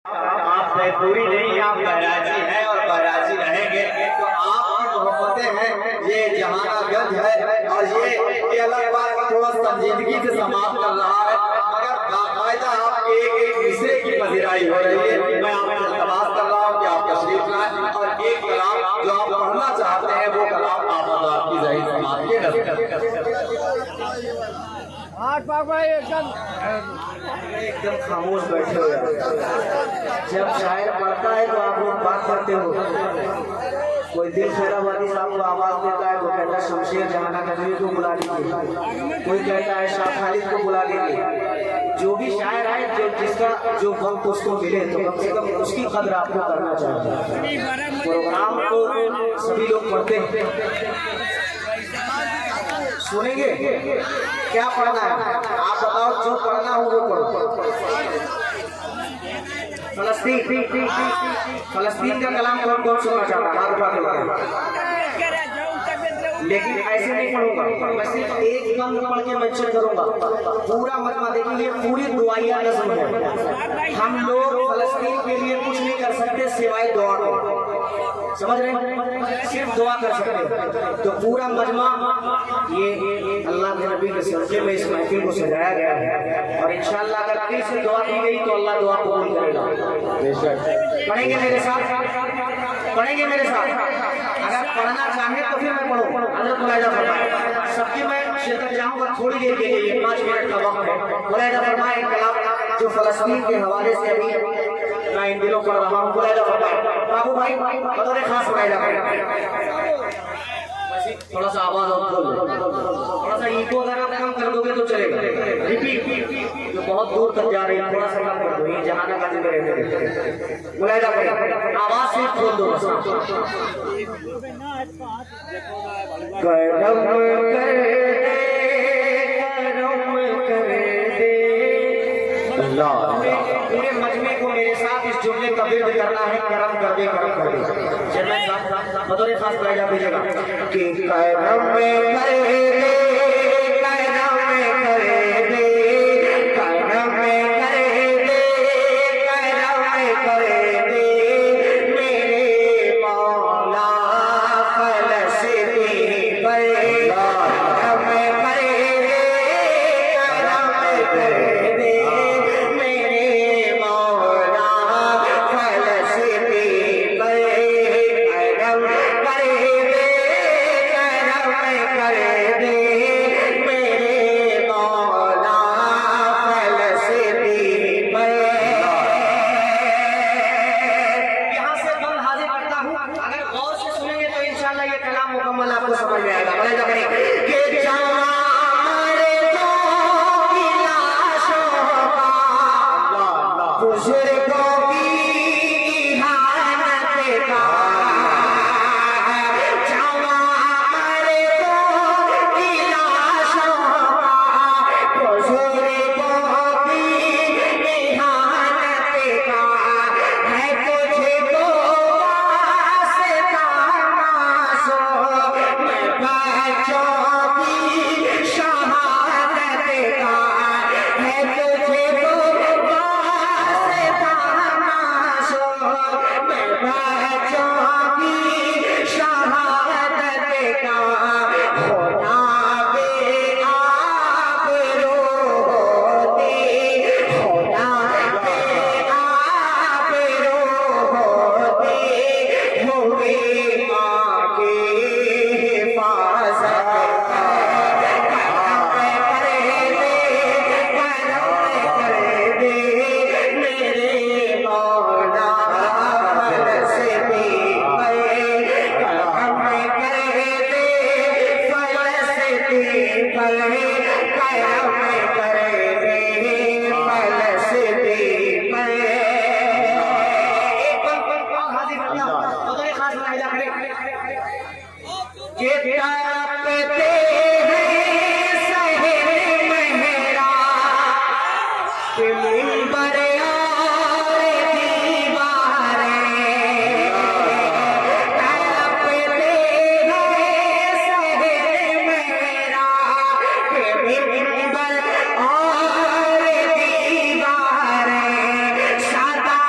आप पूरी नहीं, आप बहराजी हैं और बहराजी रहेंगे। तो आपकी मोहब्बतें हैं, ये जहाना गंज है और ये अलग बात थोड़ा संजीदगी से समाप्त कर रहा है, मगर बाकायदा आपके एक विषय की पजीराई हो रही है। मैं आपसे इल्तमास कर रहा हूँ कि आप तशरीफ लाएं और एक कलाम जो आप पढ़ना चाहते हैं वो कलाम आप आपकी ज़ाहिर समात के एकदम खामोश बैठे हो। जब शायर पढ़ता है तो आप लोग बात करते हो। कोई दिल खैराबादी साहब को आवाज देता है, वो कहता है शमशेर जहाना नजमी को बुला लीजिए, कोई कहता है शाह खालिद को बुला लीजिए। जो भी शायर है, जो जिसका जो वक्त उसको मिले तो कम से कम उसकी कदर आपको करना चाहिए। प्रोग्राम तो सभी लोग पढ़ते हैं, सुनेंगे क्या पढ़ना है आप बताओ, जो पढ़ना हो वो पढ़ो। फलस्तीन का कलाम कौन कौन सुनना चाहता है? हाथ उठा के। लेकिन ऐसे नहीं पढ़ूंगा, मैं सिर्फ एक बंद पढ़ के मेंशन करूंगा, पूरा मत देखेंगे। पूरी दुआइया नज़्म है। हम लोग फलस्तीन के लिए कुछ नहीं कर सकते सिवाय दुआ को, समझ रहे हैं? सिर्फ दुआ कर सकते। तो पूरा मजमा ये अल्लाह के नबी के सदक़े में इस महफिल को सजाया गया है और इंशाअल्लाह अगर दिल से दुआ की गई तो अल्लाह दुआ कबूल करेगा। पढ़ेंगे मेरे साथ, पढ़ेंगे मेरे साथ। अगर पढ़ना चाहे तो फिर मैं पढ़ूँ, हज़रत मुलाहिदा फरमाए। सबकी मैं शिरकत चाहूँगा थोड़ी देर के लिए, 5 मिनट का वक्त है। मुलाहिदा फरमाए कलाम जो फलस्तीन के हवाले से अभी मैं इन दिनों पढ़ रहा हूँ। मुलाहिदा फरमाए बाबू भाई बतौर खास मुलाहिदा करें, थोड़ा सा आवाज और थोड़ा सा इको अगर आप कम कर दोगे तो चलेगा। रिपीट जो बहुत दूर तक जा रही है थोड़ा सा कम कर दो, ये जहाना का जिम्मे रहते। मुलाहिदा करें, आवाज से खोल दो। करम कर दे अल्लाह। पूरे मजमे को मेरे साथ इस जुमले का विर्द करना है, करम कर दे, करम कर दे। बतौर खास मुलाहिदा कीजिएगा कि करम कर दे, करम कर दे, करम कर दे, करम कर दे मेरे मौला फलस्तीन पर। करम कर दे, करम कर दे मेरे मौला फलस्तीन पर। करम कर दे, करम कर दे मेरे मौला फलस्तीन पर। यहाँ से बंद हाजिर करता हूँ, अगर गौर से सुनेंगे तो इंशाल्लाह ये कलाम मुकम्मल आपको समझ में आएगा। मुलाहिदा करें कि हमारे दो की लाशों का बुजुर्गों की इहानत का, हमारे दो की लाशों का बुजुर्गों की इहानत का है तुझको वास्ता नासो मैं बच्चों की शहादत का है तुझको वास्ता नासो मैं बच्चों की शहादत का। होना बे आबरू होती, होना बे आबरू होती, हुई माँ की हिफाजत का। करम कर दे, करम कर दे मेरे मौला फलस्तीन पर। करम कर दे फलस्तीन पर, करम कर दे फलस्तीन पर। एक पल हाजिर कर दिया, बतौर खास मुलाहिदा करें कि तड़पते हैं सहर मेहरा कि मिंबर और दीवारें, तड़पते हैं सहर मेहरा कि मिंबर और दीवारें। सदा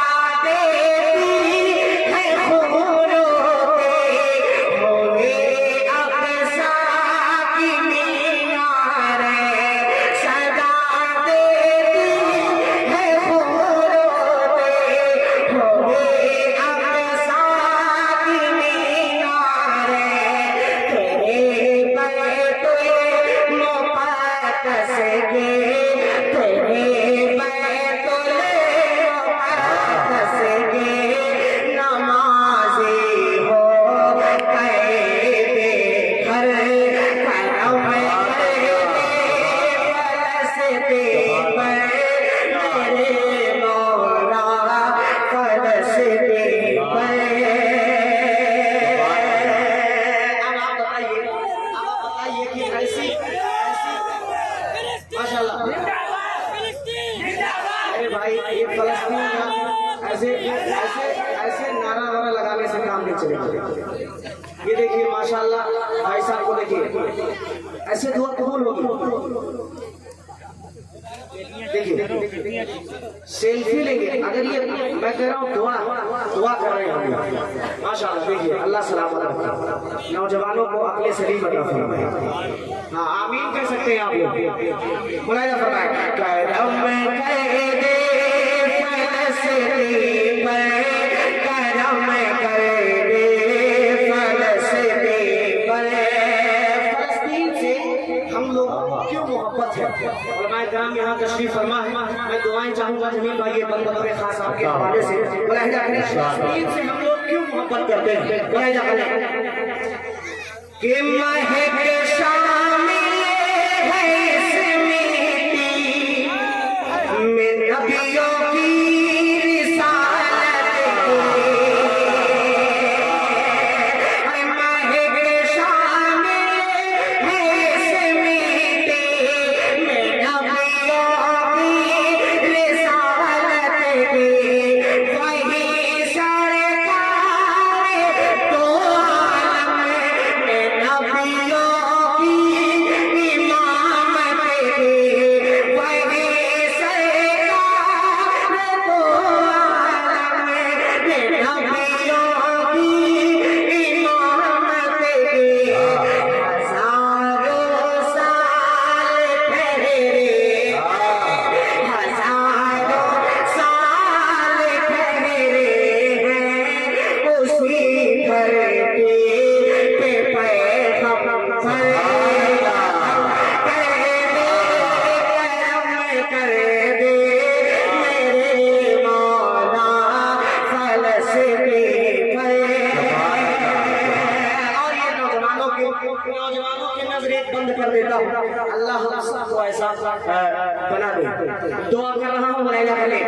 ऐसे ऐसे ऐसे नारा लगाने से काम नहीं चलेगा। ये देखिए माशाल्लाह भाई साहब को देखिए, ऐसे दुआ कबूल होगी। देखिए सेल्फी लेंगे, अगर ये मैं कह रहा हूँ दुआ कर रहे हैं माशाल्लाह। देखिए अल्लाह सलामत रखे, नौजवानों को अकले सलीम अता फरमाए। हाँ आमीन कह सकते हैं आप लोग, मुलाहिजा फरमाए। करम कर दे फलस्तीन पर, करम कर दे फलस्तीन पर। फलस्तीन से हम लोग क्यों मोहब्बत है, उलमाए किराम यहाँ तशरीफ फरमा है। मैं दुआएं चाहूंगा जमीन भाई बंदे खास आपके हवाले से, मुलाहिजा करें फलस्तीन से हम लोग क्यों मोहब्बत करते हैं। मुलाहिजा करें कि महक शामिल है इस मिट्टी में नबियों की रिसालत की, महक शामिल है इस मिट्टी में नबियों की रिसालत की। वही सरकार तो आलम में नबियों की इमामत की, वही सरकार तो आलम में नबियों की इमामत की। हजारों साल ठहरे, हजारों साल ठहरे हैं उसी धरती पे पैगंबर। कर दे मेरे मौला फलस्तीन पर। और ये नौजवानों की नजरें बंद कर देता हूँ, अल्लाह हम सबको ऐसा बना दे। दुआ कर रहा हूँ, मुलाहिजा करें।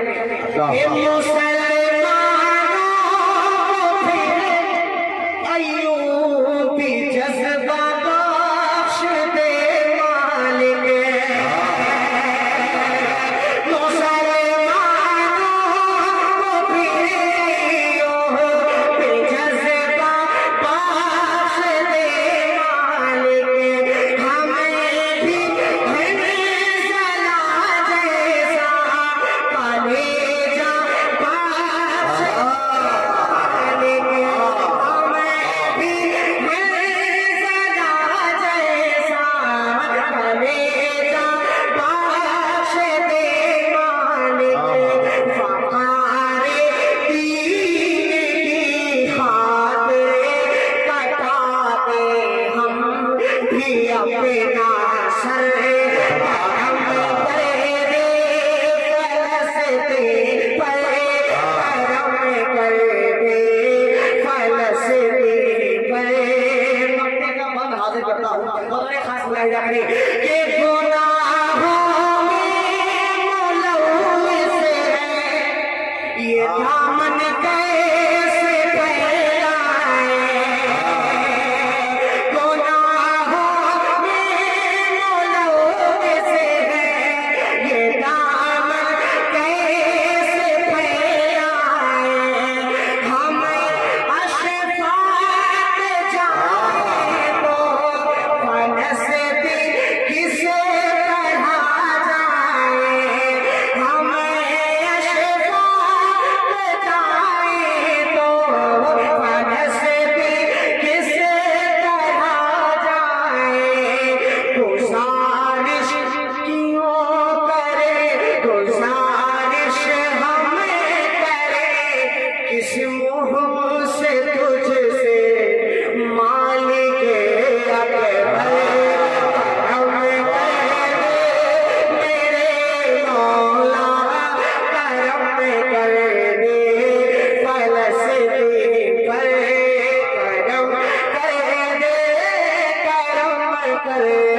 अय्यूबी जज्बा बख्श दे मालिक, ये दामन कैसे फैलाए, गुनाहों में मुलव्वस है। ये दामन कैसे फैलाए, हमें अशफाक़ जाए तो फलस्तीन किसे पढ़ा जाए। हमें करे